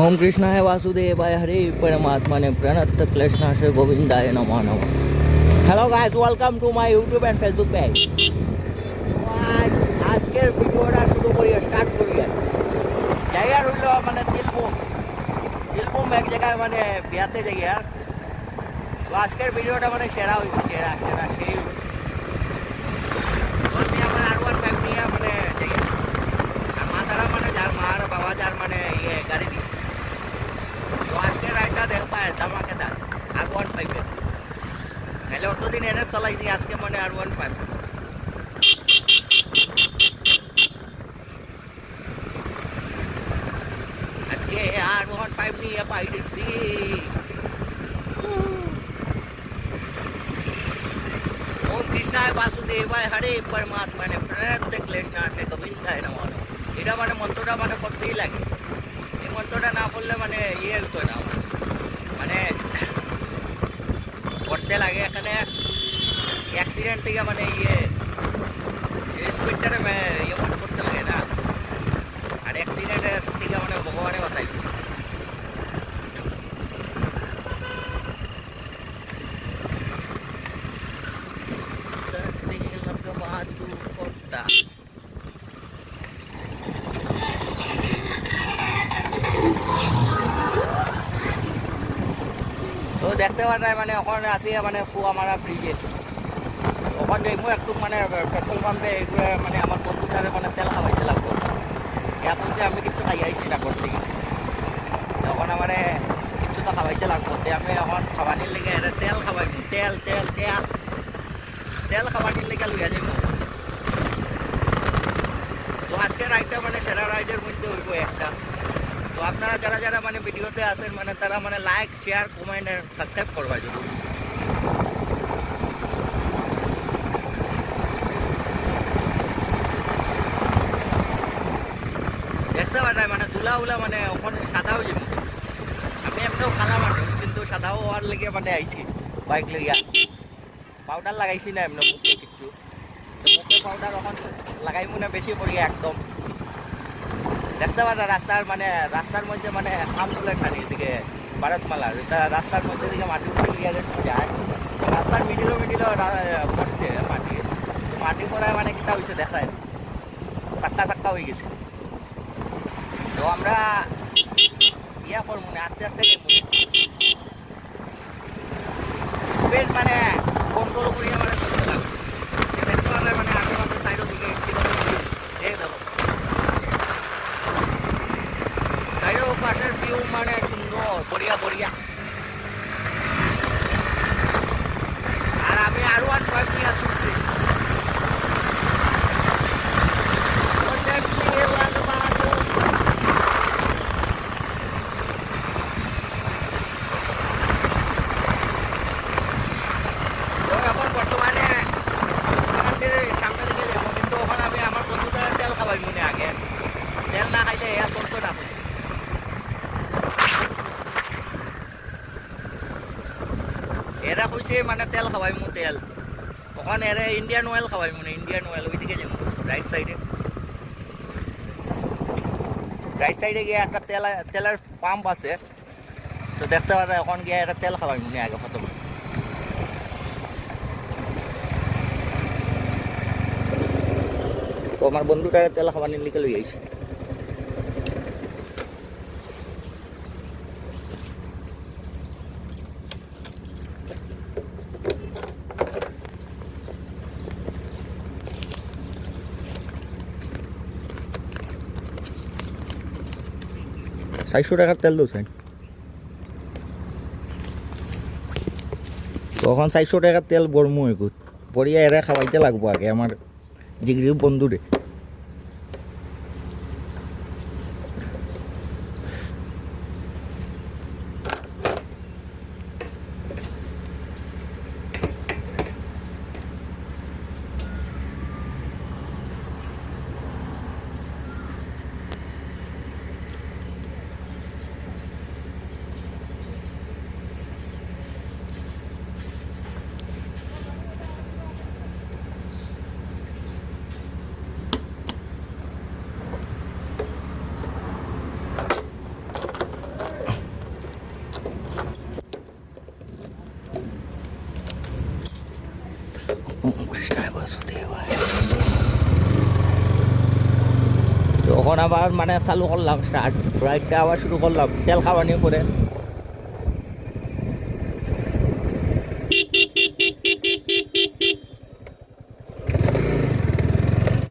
ओम कृष्णाय वासुदेवाय हरे परमात्मने प्रणत क्लेशनाशे गोविंदाय नमः नमः। Hello guys, welcome to my YouTube and Facebook page. আজকের ভিডিওটা শুরু করি, স্টার্ট করি। জায়গা রইল মানে তিলপুম এক জায়গায় মানে বিয়াতে জায়গা। তো আজকের ভিডিওটা মানে সেরা হইবে, সেরা সেরা সেই আমি আমার আর1 বাইক নিয়ে মানে জায়গা আর মা তারা মানে যার মা আর বাবা যার মানে ইয়ে গাড়ি দিয়ে। তো আজকের রাইডটা দেখবা ধামাকেদার আর1 5 নাহলে অতদিন এনে চালাইছি, আজকে মানে আর1 5 আজকে আর1 5 নিয়ে পাইছি। ओम कृष्णाय वासुदेवाय हरे परमात्मने प्रणत क्लेशनाशे गोविंदाय नमः। এটা মানে মন্ত্রটা মানে পড়তেই লাগে। এই মন্ত্রটা না পড়লে মানে ইয়ে হতো না, মানে পড়তে লাগে। এখানে অ্যাক্সিডেন্ট থেকে মানে ইয়ে স্পিডটারে ইয়ে করতে লাগে না, আর অ্যাক্সিডেন্টের থেকে মানে ভগবানে বাঁচাইছে। তো দেখতে পারায় মানে ওখানে আসি মানে কুয়ামারা ব্রিজে, ওখানে যাইমু একটু মানে পেট্রোল পাম্পে এগুলো মানে আমার বন্ধুটারে মানে তেল খাওয়াইতে লাগবো। ইয়া বলছে আমি কিন্তু খাই আইসি না করতে গিয়ে, তখন আমার কিছু তো খাওয়াইতে লাগবো। আমি এখন খাওয়ানির লেগে তেল খাওয়াইমু, তেল তেল তেল তেল খাওয়ানির লেগে লইয়া যাইমু। তো আজকে রাইডটা মানে সেরা রাইডের মধ্যে হইব একটা। তো আপনারা যারা যারা মানে ভিডিওতে আছেন মানে তারা মানে লাইক শেয়ার কমেন্ট আর সাবস্ক্রাইব করবা যদি। দেখতে পাঠায় মানে দুলা উলা মানে ওখানে সাদা হয়ে যাবে। আমি এমনিও কালা মানুষ, কিন্তু সাদাও হওয়ার লেগে মানে আইছি বাইক লইয়া। পাউডার লাগাইছি না এমনি মুখে কিছু, মুখে পাউডার ওখান লাগাইমু না বেশি করিয়া একদম। দেখতে পারা রাস্তার মানে রাস্তার মধ্যে মানে কাম চলে খানি এদিকে ভারতমালার এটা রাস্তার মধ্যে দিকে মাটি লিয়া যায়, রাস্তার মিডিলও পড়ছে মাটি। তো মাটি পড়ায় মানে কিতা হয়েছে দেখায় চাক্কা চাক্কা হয়ে গেছে। তো আমরা ইয়া করবো না, আস্তে আস্তে স্পিড মানে কন্ট্রোল করিয়া মানে চলতে লাগবে। দেখতে পারলে মানে আগে মাত্র সাইডের দিকে দেখো সাইডের পাশের ভিউ মানে সুন্দর বড়িয়া বড়িয়া। আর আমি আর1 5 নিয়ে আসছি। এখন বর্তমানে আমাদের সামনে দিকে যাবো, কিন্তু ওখানে আমি আমার বন্ধুটা তেল খাওয়াই মনে আগে তেল না খাইলে এয়া চলতো না বুঝছি। এরা কইছে মানে তেল খাওয়াই মু তেল, ওখানে এরা ইন্ডিয়ান অয়েল খাওয়াই মনে ইন্ডিয়ান অয়েল ওইদিকে যাবো রাইট সাইডে গিয়ে একটা তেলের পাম্প আছে। তো দেখতে পারে ওখান গিয়ে একটা তেল খাওয়াই মনে আগে কত। তো আমার বন্ধুটা তেল খাওয়ানির লিখে লই আইছে। চারশো টাকার তেল দোছেন, তখন 400 টাকার তেল বরমু এগুত বড়িয়া এরা খাওয়াইতে লাগবো আগে আমার জিগরি বন্ধুরে। কৃষ্ণায় বাসুদেবায়। তখন আবার মানে চালু করলাম স্টার্ট, রাইডটা আবার শুরু করলাম, তেল খাওয়ানি পরে